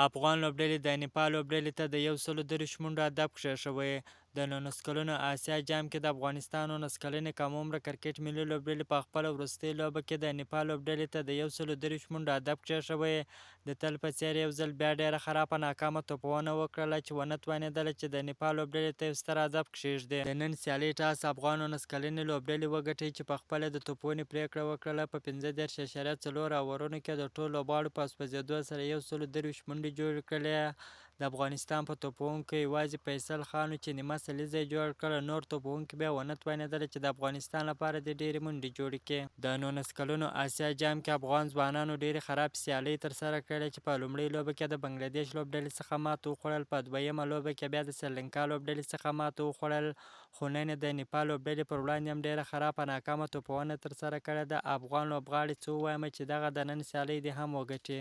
افغان لوبډلې د نیپال لوبډلې ته د 130 منډو هدف کښېښوی. د 19 کلنو اسیا جام کې د افغانستان 19 کلنې کم عمره کرکټ ملي لوبډلې په خپله وروستۍ لوبه کې د نیپال لوبډلې ته د 130 منډو هدف کښېښوی. د تل په څېر یو ځل بیا ډېره خرابه ناکامه توپونه وکړله چې ونه توانېدله چې د نیپال لوبډلې ته یو ستر هدف کښېږدي. د نن سیالۍ ټاس افغان 19 کلنې لوبډلې وګټئ چې په خپله د توپونې پرېکړه وکړله. په 15.4 اورونو کې د ټولو لوبغاړو په سوځېدو سره 130 منډې جوړې کړې. د افغانستان په توپوونکو یوازې فیصل خان و چې نیمه سلیزه یې جوړه کړه. نور توپوونکي بیا ونه توانېدله چې د افغانستان لپاره دې ډېرې منډې جوړې کړي. د 19 کلنو اسیا جام کې افغان ځوانانو ډېرې خرابې سیالۍ ترسره کړې چې په لومړۍ لوبه کې د بنګلادیش لوبډلې څخه ماته وخوړل. په دویمه لوبه کې بیا د سریلانکا لوبډلې څخه ماته وخوړل. خو نن یې د نیپال لوبډلې پر وړاندې هم ډېره خرابه ناکامه توپونه ترسره کړې ده. افغان لوبغاړي څه ووایم چې دغه د نن سیالۍ دې هم وګټي.